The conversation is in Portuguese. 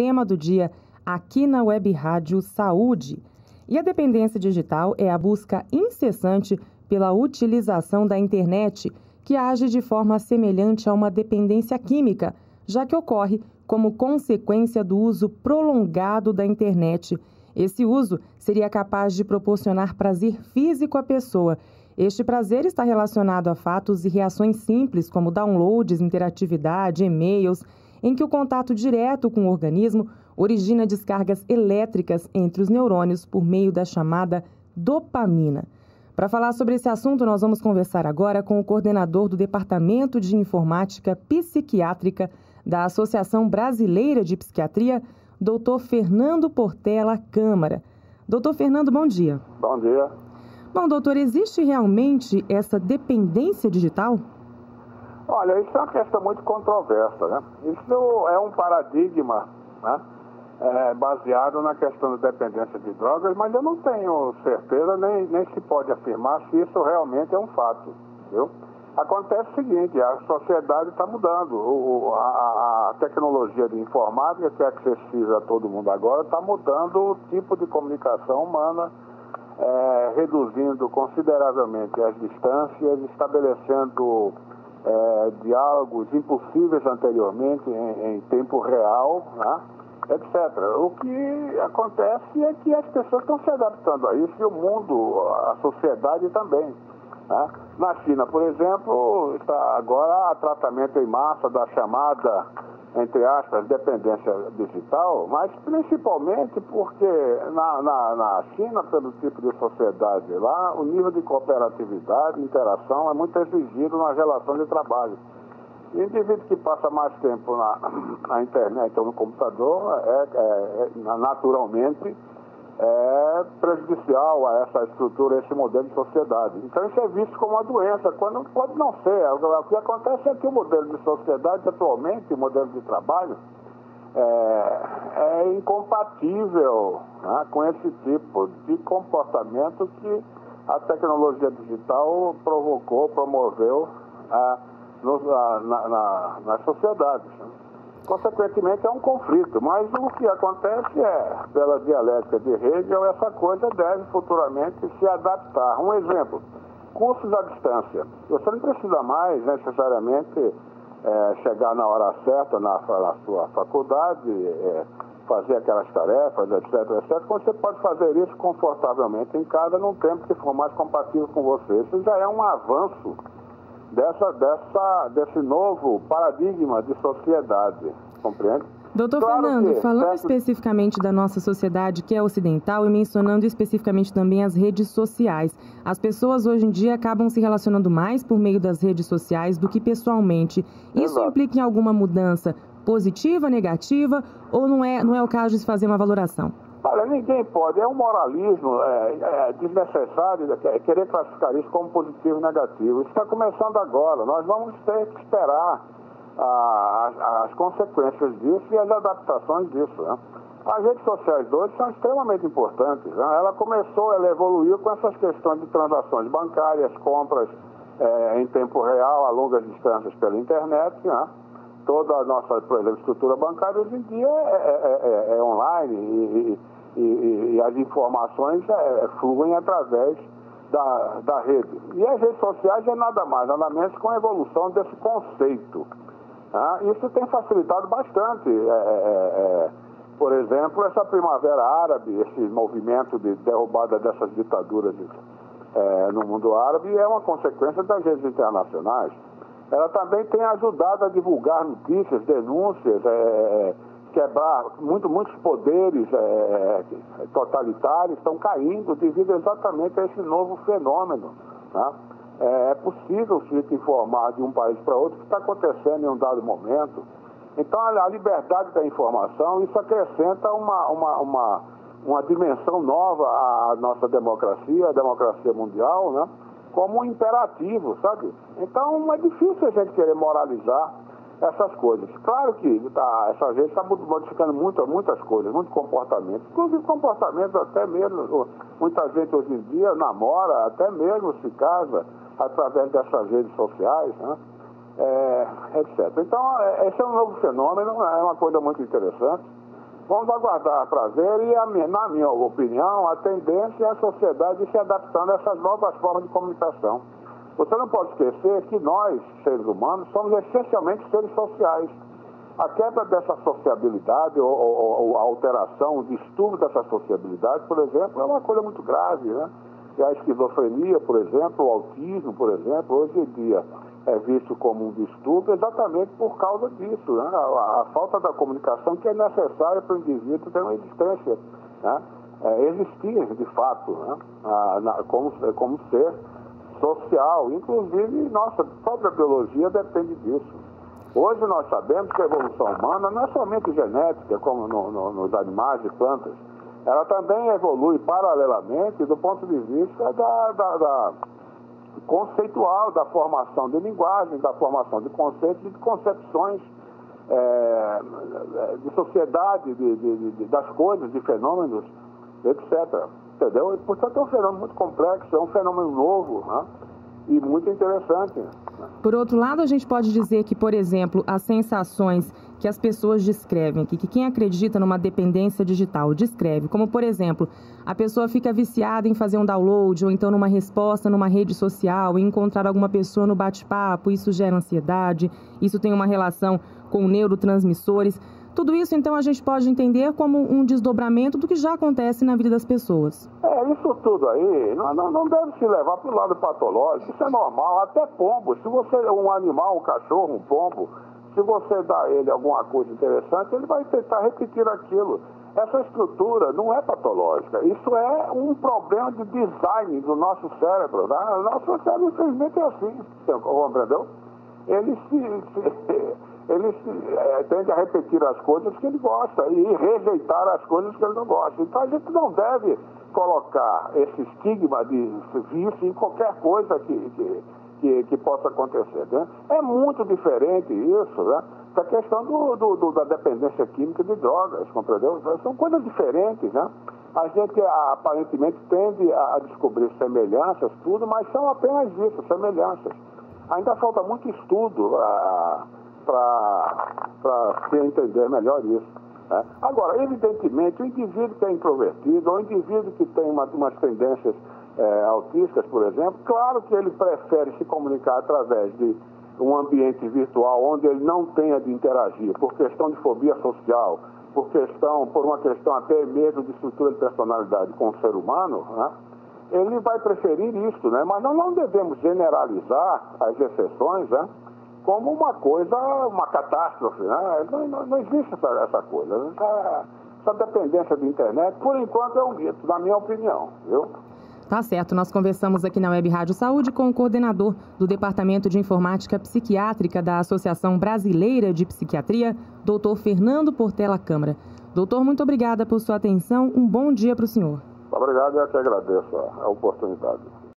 tema do dia aqui na Web Rádio Saúde. E a dependência digital é a busca incessante pela utilização da internet, que age de forma semelhante a uma dependência química, já que ocorre como consequência do uso prolongado da internet. Esse uso seria capaz de proporcionar prazer físico à pessoa. Este prazer está relacionado a fatos e reações simples, como downloads, interatividade, e-mails, em que o contato direto com o organismo origina descargas elétricas entre os neurônios por meio da chamada dopamina. Para falar sobre esse assunto, nós vamos conversar agora com o coordenador do Departamento de Informática Psiquiátrica da Associação Brasileira de Psiquiatria, Dr. Fernando Portela Câmara. Doutor Fernando, bom dia. Bom dia. Bom, doutor, existe realmente essa dependência digital? Olha, isso é uma questão muito controversa, né? Isso é um paradigma, né? Baseado na questão da dependência de drogas, mas eu não tenho certeza, nem se pode afirmar se isso realmente é um fato, viu? Acontece o seguinte, a sociedade está mudando, a tecnologia de informática, que é acessível a todo mundo agora, está mudando o tipo de comunicação humana, reduzindo consideravelmente as distâncias, estabelecendo diálogos impossíveis anteriormente em tempo real, né? Etc. O que acontece é que as pessoas estão se adaptando a isso e o mundo, a sociedade também. Né? Na China, por exemplo, está agora tratamento em massa da chamada, entre aspas, dependência digital, mas principalmente porque na China, pelo tipo de sociedade lá, o nível de cooperatividade, interação é muito exigido nas relações de trabalho. O indivíduo que passa mais tempo na internet ou no computador naturalmente é prejudicial a essa estrutura, a esse modelo de sociedade. Então isso é visto como uma doença, quando pode não ser. O que acontece é que o modelo de sociedade atualmente, o modelo de trabalho, é incompatível, né, com esse tipo de comportamento que a tecnologia digital promoveu nas sociedades. Consequentemente, é um conflito, mas o que acontece pela dialética de rede, essa coisa deve futuramente se adaptar. Um exemplo, cursos à distância. Você não precisa mais necessariamente chegar na hora certa na sua faculdade, fazer aquelas tarefas, etc. Você pode fazer isso confortavelmente em casa, num tempo que for mais compatível com você. Isso já é um avanço desse novo paradigma de sociedade, compreende? Doutor Claro Fernando, que, falando especificamente da nossa sociedade, que é ocidental, e mencionando especificamente também as redes sociais, as pessoas hoje em dia acabam se relacionando mais por meio das redes sociais do que pessoalmente. Isso Exato. implica em alguma mudança positiva, negativa, ou não é o caso de se fazer uma valoração? Olha, ninguém pode, é um moralismo desnecessário querer classificar isso como positivo e negativo. Isso está começando agora, nós vamos ter que esperar as consequências disso e as adaptações disso, né? As redes sociais hoje são extremamente importantes, né? Ela evoluiu com essas questões de transações bancárias, compras em tempo real, a longas distâncias pela internet, né? Toda a nossa, por exemplo, estrutura bancária hoje em dia é online e as informações fluem através da rede. E as redes sociais é nada mais, nada menos com a evolução desse conceito. Isso tem facilitado bastante. Por exemplo, essa primavera árabe, esse movimento de derrubada dessas ditaduras no mundo árabe é uma consequência das redes internacionais. Ela também tem ajudado a divulgar notícias, denúncias, quebrar muitos poderes totalitários estão caindo devido exatamente a esse novo fenômeno. Tá? É possível o sujeito informar de um país para outro o que está acontecendo em um dado momento. Então, a liberdade da informação, isso acrescenta uma dimensão nova à nossa democracia, à democracia mundial, né? Como um imperativo, sabe? Então, é difícil a gente querer moralizar essas coisas. Claro que essa gente está modificando muitas coisas, muito comportamento. Inclusive comportamento até mesmo, muita gente hoje em dia namora, até mesmo se casa através dessas redes sociais, né? Etc. Então, esse é um novo fenômeno, é uma coisa muito interessante. Vamos aguardar para ver e, na minha opinião, a tendência é a sociedade se adaptando a essas novas formas de comunicação. Você não pode esquecer que nós, seres humanos, somos essencialmente seres sociais. A quebra dessa sociabilidade ou a alteração, o distúrbio dessa sociabilidade, por exemplo, é uma coisa muito grave, né? E a esquizofrenia, por exemplo, o autismo, por exemplo, hoje em dia é visto como um distúrbio exatamente por causa disso, né? A falta da comunicação que é necessária para o indivíduo ter uma existência, né? Existir, de fato, né? Como ser social. Inclusive, nossa própria biologia depende disso. Hoje nós sabemos que a evolução humana não é somente genética, como nos animais e plantas. Ela também evolui paralelamente do ponto de vista conceitual, da formação de linguagem, da formação de conceitos e de concepções de sociedade, das coisas, de fenômenos, etc. Entendeu? Portanto, é um fenômeno muito complexo, é um fenômeno novo, né? E muito interessante. Por outro lado, a gente pode dizer que, por exemplo, as sensações que as pessoas descrevem, que quem acredita numa dependência digital descreve, como, por exemplo, a pessoa fica viciada em fazer um download ou então numa resposta numa rede social e encontrar alguma pessoa no bate-papo, isso gera ansiedade, isso tem uma relação com neurotransmissores. Tudo isso, então, a gente pode entender como um desdobramento do que já acontece na vida das pessoas. Isso tudo aí não deve se levar para o lado patológico. Isso é normal, até pombo. Se você é um animal, um cachorro, um pombo, se você dá a ele alguma coisa interessante, ele vai tentar repetir aquilo. Essa estrutura não é patológica. Isso é um problema de design do nosso cérebro. Né? O nosso cérebro, infelizmente, é assim. Você compreendeu? Ele tende a repetir as coisas que ele gosta e rejeitar as coisas que ele não gosta. Então a gente não deve colocar esse estigma de vício em qualquer coisa que possa acontecer. Né? É muito diferente isso, né? Da questão da dependência química de drogas, compreendeu? São coisas diferentes, né? A gente aparentemente tende a descobrir semelhanças, tudo, mas são apenas isso, semelhanças. Ainda falta muito estudo para se entender melhor isso. Né? Agora, evidentemente, o indivíduo que é introvertido, ou o indivíduo que tem umas tendências autísticas, por exemplo, claro que ele prefere se comunicar através de um ambiente virtual onde ele não tenha de interagir, por questão de fobia social, por uma questão até mesmo de estrutura de personalidade com o ser humano, né? Ele vai preferir isso, né? Mas nós não devemos generalizar as exceções, né? Como uma coisa, uma catástrofe, né? Não existe essa coisa. Essa dependência da internet, por enquanto, é um mito, na minha opinião, viu? Tá certo, nós conversamos aqui na Web Rádio Saúde com o coordenador do Departamento de Informática Psiquiátrica da Associação Brasileira de Psiquiatria, Dr. Fernando Portela Câmara. Doutor, muito obrigada por sua atenção, um bom dia para o senhor. Obrigado, eu que agradeço a oportunidade.